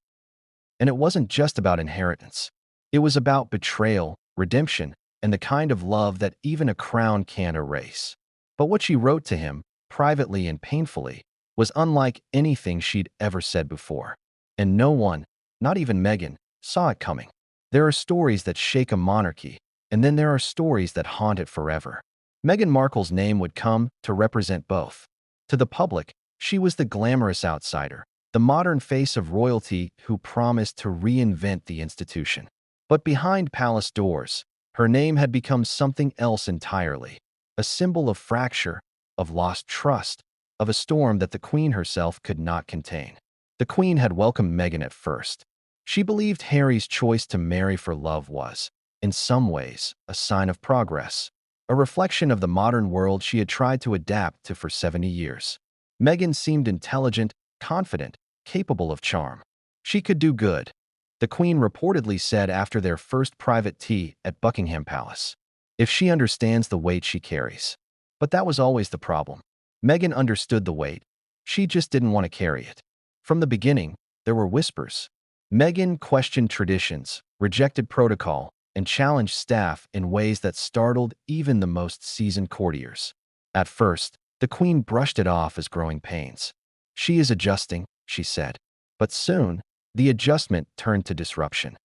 And it wasn't just about inheritance. It was about betrayal, redemption, and the kind of love that even a crown can't erase. But what she wrote to him, privately and painfully, was unlike anything she'd ever said before. And no one, not even Meghan, saw it coming. There are stories that shake a monarchy, and then there are stories that haunt it forever. Meghan Markle's name would come to represent both. To the public, she was the glamorous outsider, the modern face of royalty who promised to reinvent the institution. But behind palace doors, her name had become something else entirely, a symbol of fracture, of lost trust, of a storm that the Queen herself could not contain. The Queen had welcomed Meghan at first. She believed Harry's choice to marry for love was, in some ways, a sign of progress, a reflection of the modern world she had tried to adapt to for 70 years. Meghan seemed intelligent, confident, capable of charm. She could do good, the Queen reportedly said after their first private tea at Buckingham Palace, if she understands the weight she carries. But that was always the problem. Meghan understood the weight. She just didn't want to carry it. From the beginning, there were whispers. Meghan questioned traditions, rejected protocol, and challenged staff in ways that startled even the most seasoned courtiers. At first, the Queen brushed it off as growing pains. She is adjusting, she said. But soon, the adjustment turned to disruption.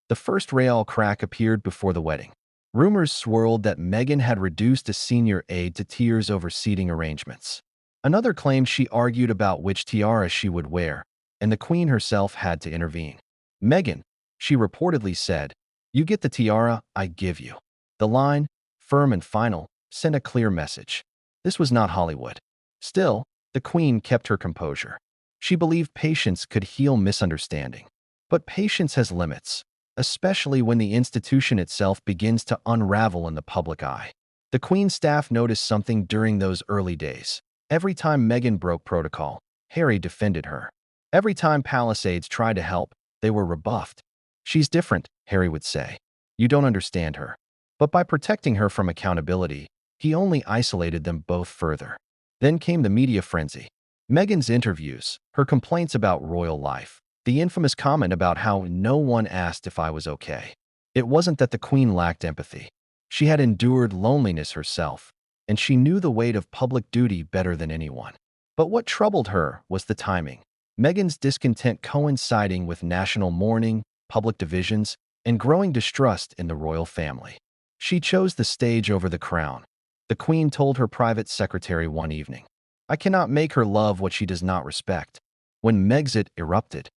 The first real crack appeared before the wedding. Rumors swirled that Meghan had reduced a senior aide to tears over seating arrangements. Another claimed she argued about which tiara she would wear, and the Queen herself had to intervene. "Meghan," she reportedly said, "you get the tiara I give you." The line, firm and final, sent a clear message. This was not Hollywood. Still, the Queen kept her composure. She believed patience could heal misunderstanding. But patience has limits, especially when the institution itself begins to unravel in the public eye. The Queen's staff noticed something during those early days. Every time Meghan broke protocol, Harry defended her. Every time palace aides tried to help, they were rebuffed. "She's different," Harry would say. "You don't understand her." But by protecting her from accountability, he only isolated them both further. Then came the media frenzy. Meghan's interviews, her complaints about royal life, the infamous comment about how no one asked if I was okay. It wasn't that the Queen lacked empathy. She had endured loneliness herself, and she knew the weight of public duty better than anyone. But what troubled her was the timing. Meghan's discontent coinciding with national mourning, public divisions, and growing distrust in the royal family. She chose the stage over the crown. The Queen told her private secretary one evening, "I cannot make her love what she does not respect." When Megxit erupted,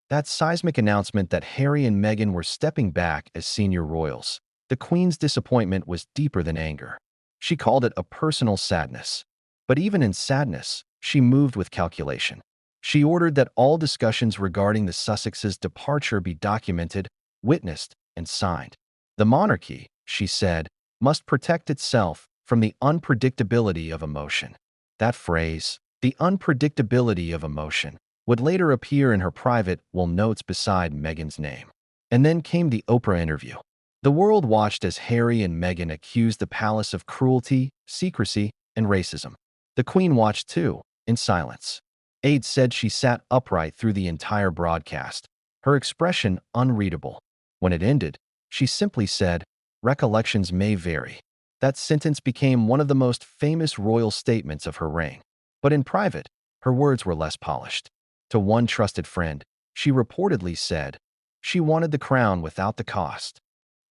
that seismic announcement that Harry and Meghan were stepping back as senior royals, the Queen's disappointment was deeper than anger. She called it a personal sadness. But even in sadness, she moved with calculation. She ordered that all discussions regarding the Sussexes' departure be documented, witnessed, and signed. The monarchy, she said, must protect itself from the unpredictability of emotion. That phrase, the unpredictability of emotion, would later appear in her private will notes beside Meghan's name. And then came the Oprah interview. The world watched as Harry and Meghan accused the palace of cruelty, secrecy, and racism. The Queen watched too, in silence. Aides said she sat upright through the entire broadcast, her expression unreadable. When it ended, she simply said, "Recollections may vary." That sentence became one of the most famous royal statements of her reign. But in private, her words were less polished. To one trusted friend, she reportedly said, she wanted the crown without the cost.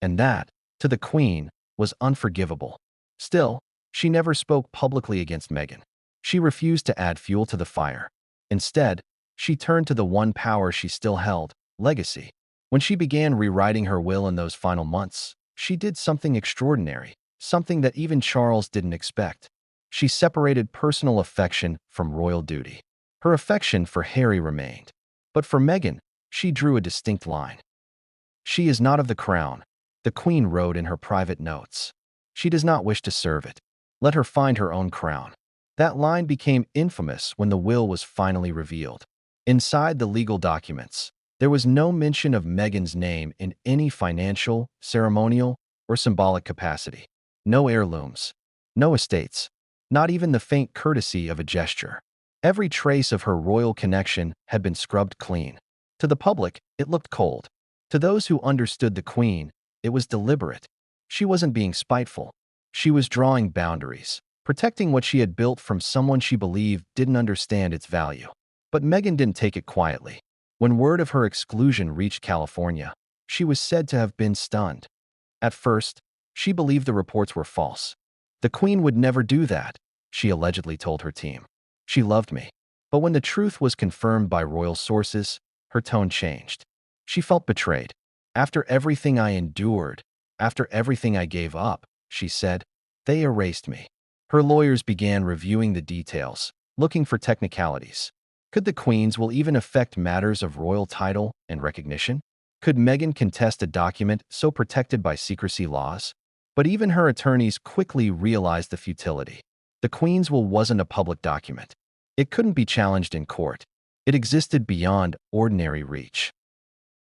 And that, to the Queen, was unforgivable. Still, she never spoke publicly against Meghan. She refused to add fuel to the fire. Instead, she turned to the one power she still held, legacy. When she began rewriting her will in those final months, she did something extraordinary, something that even Charles didn't expect. She separated personal affection from royal duty. Her affection for Harry remained, but for Meghan, she drew a distinct line. "She is not of the crown," the Queen wrote in her private notes. "She does not wish to serve it. Let her find her own crown." That line became infamous when the will was finally revealed. Inside the legal documents, there was no mention of Meghan's name in any financial, ceremonial, or symbolic capacity. No heirlooms, no estates, not even the faint courtesy of a gesture. Every trace of her royal connection had been scrubbed clean. To the public, it looked cold. To those who understood the Queen, it was deliberate. She wasn't being spiteful. She was drawing boundaries, protecting what she had built from someone she believed didn't understand its value. But Meghan didn't take it quietly. When word of her exclusion reached California, she was said to have been stunned. At first, she believed the reports were false. "The Queen would never do that," she allegedly told her team. "She loved me." But when the truth was confirmed by royal sources, her tone changed. She felt betrayed. "After everything I endured, after everything I gave up," she said, "they erased me." Her lawyers began reviewing the details, looking for technicalities. Could the Queen's will even affect matters of royal title and recognition? Could Meghan contest a document so protected by secrecy laws? But even her attorneys quickly realized the futility. The Queen's will wasn't a public document. It couldn't be challenged in court. It existed beyond ordinary reach.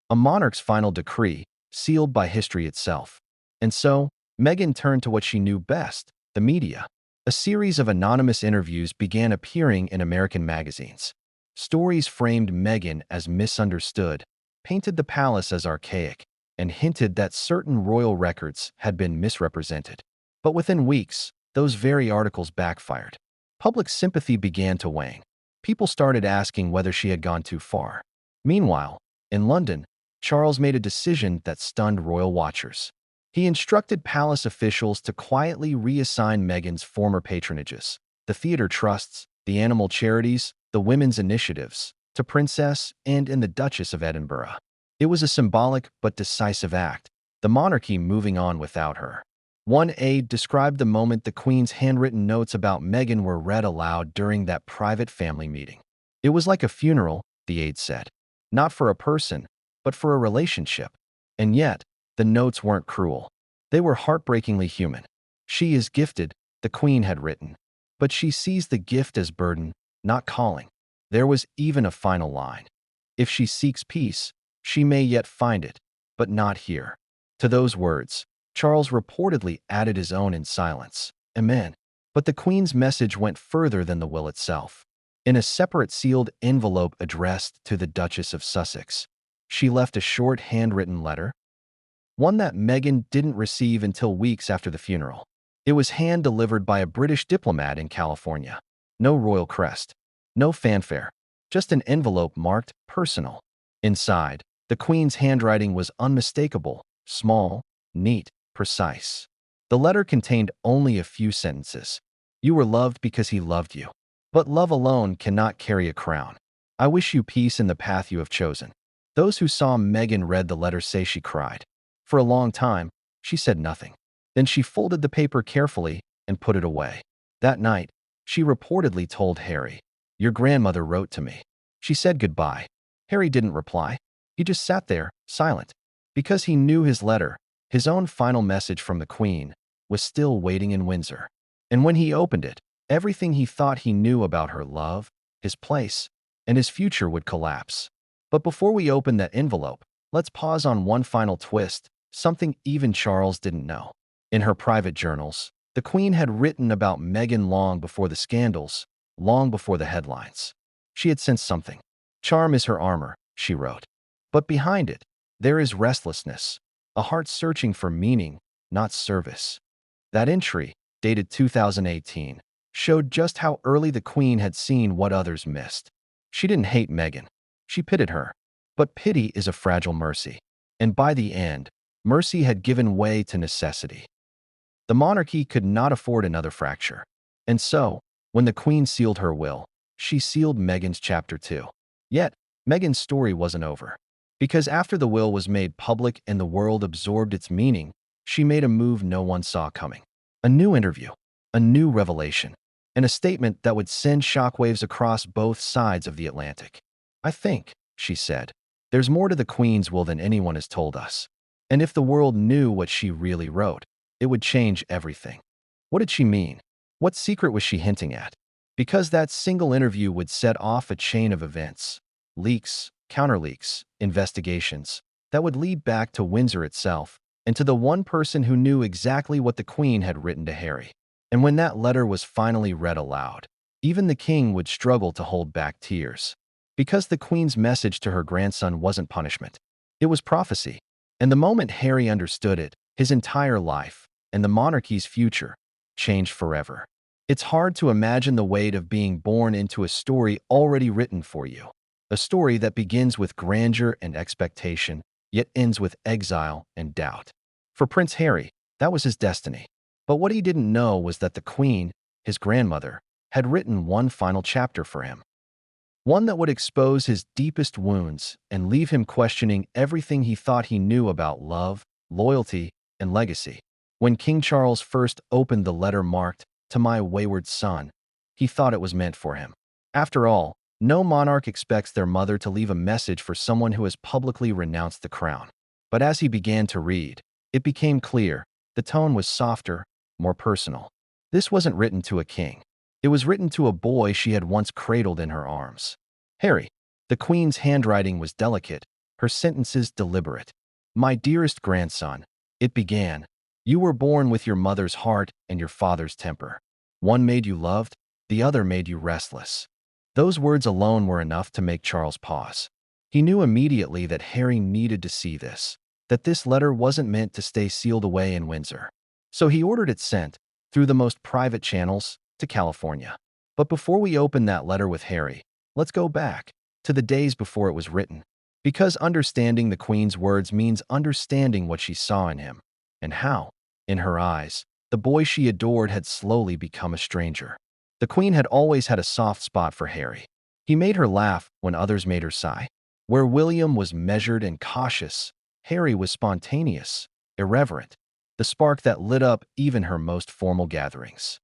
A monarch's final decree, sealed by history itself. And so, Meghan turned to what she knew best, the media. A series of anonymous interviews began appearing in American magazines. Stories framed Meghan as misunderstood, painted the palace as archaic, and hinted that certain royal records had been misrepresented. But within weeks, those very articles backfired. Public sympathy began to wane. People started asking whether she had gone too far. Meanwhile, in London, Charles made a decision that stunned royal watchers. He instructed palace officials to quietly reassign Meghan's former patronages, the theater trusts, the animal charities, the women's initiatives, to Princess Anne and the Duchess of Edinburgh. It was a symbolic but decisive act, the monarchy moving on without her. One aide described the moment the Queen's handwritten notes about Meghan were read aloud during that private family meeting. "It was like a funeral," the aide said. "Not for a person, but for a relationship." And yet, the notes weren't cruel. They were heartbreakingly human. "She is gifted," the Queen had written, "but she sees the gift as burden, not calling." There was even a final line. "If she seeks peace, she may yet find it, but not here." To those words, Charles reportedly added his own in silence, "Amen." But the Queen's message went further than the will itself. In a separate sealed envelope addressed to the Duchess of Sussex, she left a short handwritten letter, one that Meghan didn't receive until weeks after the funeral. It was hand-delivered by a British diplomat in California. No royal crest, no fanfare, just an envelope marked personal. Inside, the Queen's handwriting was unmistakable, small, neat, precise. The letter contained only a few sentences. "You were loved because he loved you. But love alone cannot carry a crown. I wish you peace in the path you have chosen." Those who saw Meghan read the letter say she cried. For a long time, she said nothing. Then she folded the paper carefully and put it away. That night, she reportedly told Harry, "Your grandmother wrote to me." She said goodbye. Harry didn't reply. He just sat there, silent, because he knew his letter, his own final message from the Queen, was still waiting in Windsor. And when he opened it, everything he thought he knew about her love, his place, and his future would collapse. But before we open that envelope, let's pause on one final twist, something even Charles didn't know. In her private journals, the Queen had written about Meghan long before the scandals, long before the headlines. She had sensed something. Charm is her armor, she wrote. But behind it, there is restlessness, a heart searching for meaning, not service. That entry, dated 2018, showed just how early the Queen had seen what others missed. She didn't hate Meghan. She pitied her. But pity is a fragile mercy. And by the end, mercy had given way to necessity. The monarchy could not afford another fracture. And so, when the Queen sealed her will, she sealed Meghan's chapter too. Yet, Meghan's story wasn't over. Because after the will was made public and the world absorbed its meaning, she made a move no one saw coming. A new interview, a new revelation, and a statement that would send shockwaves across both sides of the Atlantic. "I think," she said, "there's more to the Queen's will than anyone has told us. And if the world knew what she really wrote, it would change everything." What did she mean? What secret was she hinting at? Because that single interview would set off a chain of events, leaks, counterleaks, investigations, that would lead back to Windsor itself and to the one person who knew exactly what the Queen had written to Harry. And when that letter was finally read aloud, even the King would struggle to hold back tears. Because the Queen's message to her grandson wasn't punishment. It was prophecy. And the moment Harry understood it, his entire life, and the monarchy's future, changed forever. It's hard to imagine the weight of being born into a story already written for you. A story that begins with grandeur and expectation, yet ends with exile and doubt. For Prince Harry, that was his destiny. But what he didn't know was that the Queen, his grandmother, had written one final chapter for him. One that would expose his deepest wounds and leave him questioning everything he thought he knew about love, loyalty, and legacy. When King Charles first opened the letter marked, "To my wayward son," he thought it was meant for him. After all, no monarch expects their mother to leave a message for someone who has publicly renounced the crown. But as he began to read, it became clear the tone was softer, more personal. This wasn't written to a king. It was written to a boy she had once cradled in her arms. Harry. The Queen's handwriting was delicate, her sentences deliberate. "My dearest grandson," it began, "you were born with your mother's heart and your father's temper. One made you loved, the other made you restless." Those words alone were enough to make Charles pause. He knew immediately that Harry needed to see this, that this letter wasn't meant to stay sealed away in Windsor. So he ordered it sent, through the most private channels, to California. But before we open that letter with Harry, let's go back to the days before it was written. Because understanding the Queen's words means understanding what she saw in him, and how, in her eyes, the boy she adored had slowly become a stranger. The Queen had always had a soft spot for Harry. He made her laugh when others made her sigh. Where William was measured and cautious, Harry was spontaneous, irreverent, the spark that lit up even her most formal gatherings.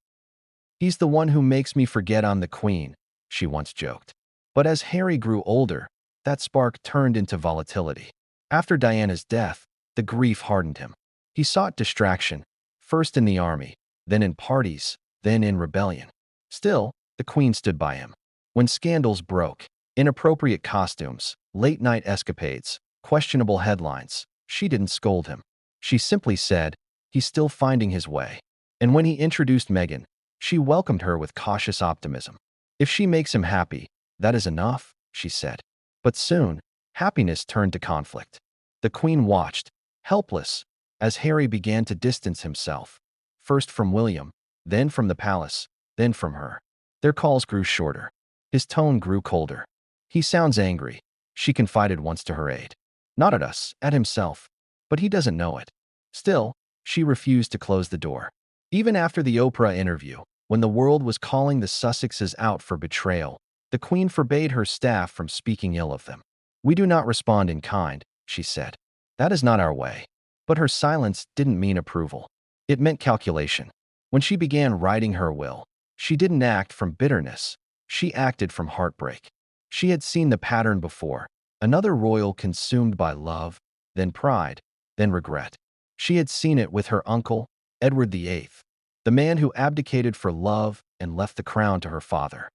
"He's the one who makes me forget I'm the Queen," she once joked. But as Harry grew older, that spark turned into volatility. After Diana's death, the grief hardened him. He sought distraction, first in the army, then in parties, then in rebellion. Still, the Queen stood by him. When scandals broke, inappropriate costumes, late-night escapades, questionable headlines, she didn't scold him. She simply said, "He's still finding his way." And when he introduced Meghan, she welcomed her with cautious optimism. "If she makes him happy, that is enough," she said. But soon, happiness turned to conflict. The Queen watched, helpless, as Harry began to distance himself, first from William, then from the palace, then from her. Their calls grew shorter. His tone grew colder. "He sounds angry," she confided once to her aide. "Not at us, at himself. But he doesn't know it." Still, she refused to close the door. Even after the Oprah interview, when the world was calling the Sussexes out for betrayal, the Queen forbade her staff from speaking ill of them. "We do not respond in kind," she said. "That is not our way." But her silence didn't mean approval. It meant calculation. When she began writing her will, she didn't act from bitterness. She acted from heartbreak. She had seen the pattern before. Another royal consumed by love, then pride, then regret. She had seen it with her uncle, Edward VIII, the man who abdicated for love and left the crown to her father.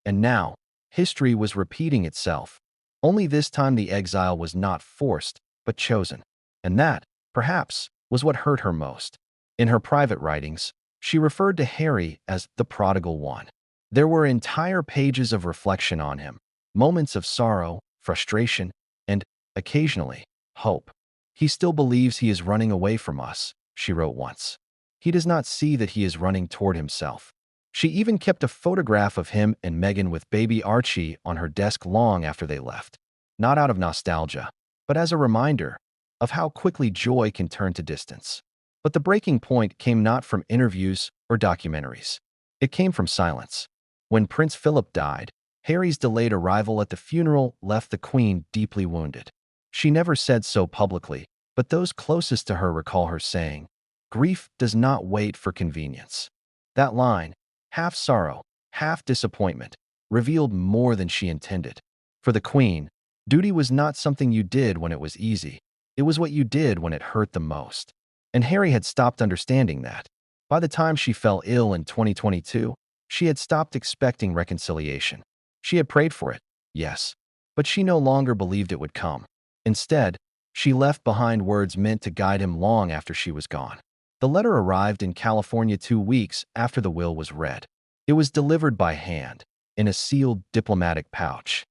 And now, history was repeating itself. Only this time the exile was not forced, but chosen. And that, perhaps, was what hurt her most. In her private writings, she referred to Harry as the prodigal one. There were entire pages of reflection on him, moments of sorrow, frustration, and, occasionally, hope. He still believes he is running away from us, she wrote once. He does not see that he is running toward himself. She even kept a photograph of him and Meghan with baby Archie on her desk long after they left. Not out of nostalgia, but as a reminder of how quickly joy can turn to distance. But the breaking point came not from interviews or documentaries. It came from silence. When Prince Philip died, Harry's delayed arrival at the funeral left the Queen deeply wounded. She never said so publicly, but those closest to her recall her saying, "Grief does not wait for convenience." That line, half sorrow, half disappointment, revealed more than she intended. For the Queen, duty was not something you did when it was easy. It was what you did when it hurt the most. And Harry had stopped understanding that. By the time she fell ill in 2022, she had stopped expecting reconciliation. She had prayed for it, yes, but she no longer believed it would come. Instead, she left behind words meant to guide him long after she was gone. The letter arrived in California 2 weeks after the will was read. It was delivered by hand, in a sealed diplomatic pouch.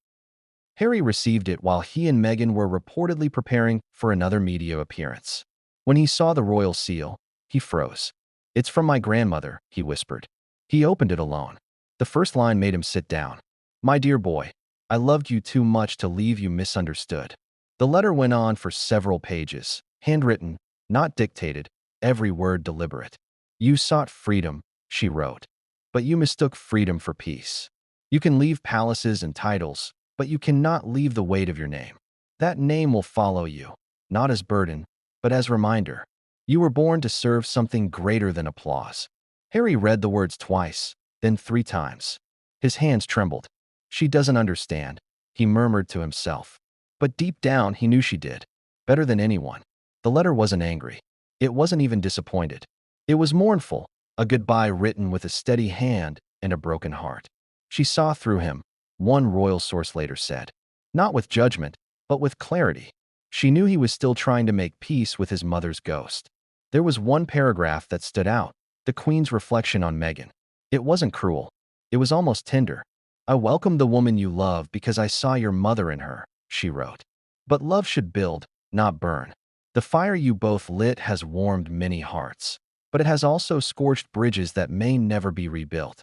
Harry received it while he and Meghan were reportedly preparing for another media appearance. When he saw the royal seal, he froze. "It's from my grandmother," he whispered. He opened it alone. The first line made him sit down. "My dear boy, I loved you too much to leave you misunderstood." The letter went on for several pages, handwritten, not dictated, every word deliberate. "You sought freedom," she wrote, "but you mistook freedom for peace. You can leave palaces and titles, but you cannot leave the weight of your name. That name will follow you, not as burden, but as reminder. You were born to serve something greater than applause." Harry read the words twice, then 3 times. His hands trembled. "She doesn't understand," he murmured to himself. But deep down, he knew she did, better than anyone. The letter wasn't angry. It wasn't even disappointed. It was mournful, a goodbye written with a steady hand and a broken heart. She saw through him, one royal source later said. Not with judgment, but with clarity. She knew he was still trying to make peace with his mother's ghost. There was one paragraph that stood out, the Queen's reflection on Meghan. It wasn't cruel. It was almost tender. "I welcomed the woman you love because I saw your mother in her," she wrote. "But love should build, not burn. The fire you both lit has warmed many hearts, but it has also scorched bridges that may never be rebuilt.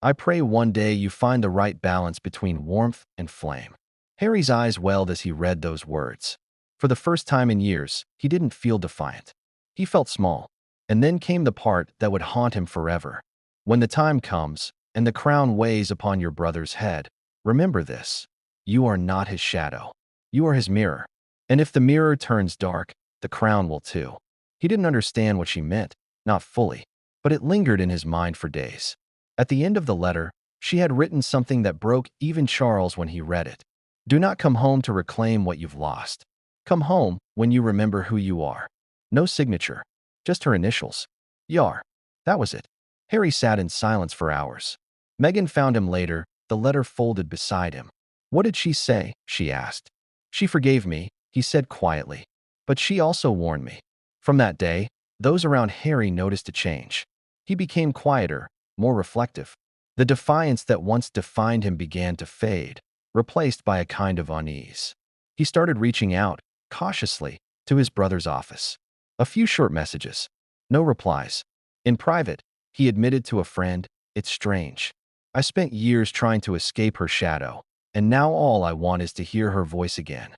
I pray one day you find the right balance between warmth and flame." Harry's eyes welled as he read those words. For the first time in years, he didn't feel defiant. He felt small. And then came the part that would haunt him forever. "When the time comes, and the crown weighs upon your brother's head, remember this. You are not his shadow. You are his mirror. And if the mirror turns dark, the crown will too." He didn't understand what she meant, not fully, but it lingered in his mind for days. At the end of the letter, she had written something that broke even Charles when he read it. "Do not come home to reclaim what you've lost. Come home when you remember who you are." No signature, just her initials. Yar. That was it. Harry sat in silence for hours. Meghan found him later, the letter folded beside him. "What did she say?" she asked. "She forgave me," he said quietly. "But she also warned me." From that day, those around Harry noticed a change. He became quieter, more reflective. The defiance that once defined him began to fade, replaced by a kind of unease. He started reaching out, cautiously, to his brother's office. A few short messages. No replies. In private, he admitted to a friend, "It's strange. I spent years trying to escape her shadow, and now all I want is to hear her voice again."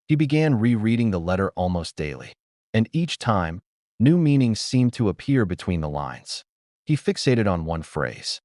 He began rereading the letter almost daily. And each time, new meanings seemed to appear between the lines. He fixated on one phrase.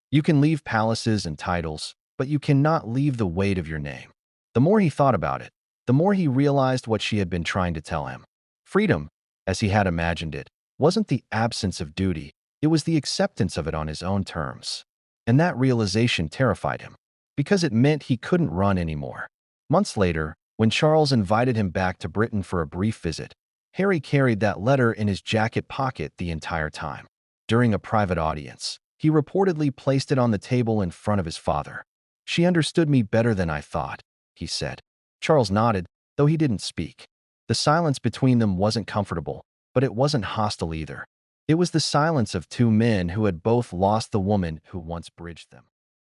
"You can leave palaces and titles, but you cannot leave the weight of your name." The more he thought about it, the more he realized what she had been trying to tell him. Freedom, as he had imagined it, wasn't the absence of duty, it was the acceptance of it on his own terms. And that realization terrified him, because it meant he couldn't run anymore. Months later, when Charles invited him back to Britain for a brief visit, Harry carried that letter in his jacket pocket the entire time. During a private audience, he reportedly placed it on the table in front of his father. "She understood me better than I thought," he said. Charles nodded, though he didn't speak. The silence between them wasn't comfortable, but it wasn't hostile either. It was the silence of two men who had both lost the woman who once bridged them.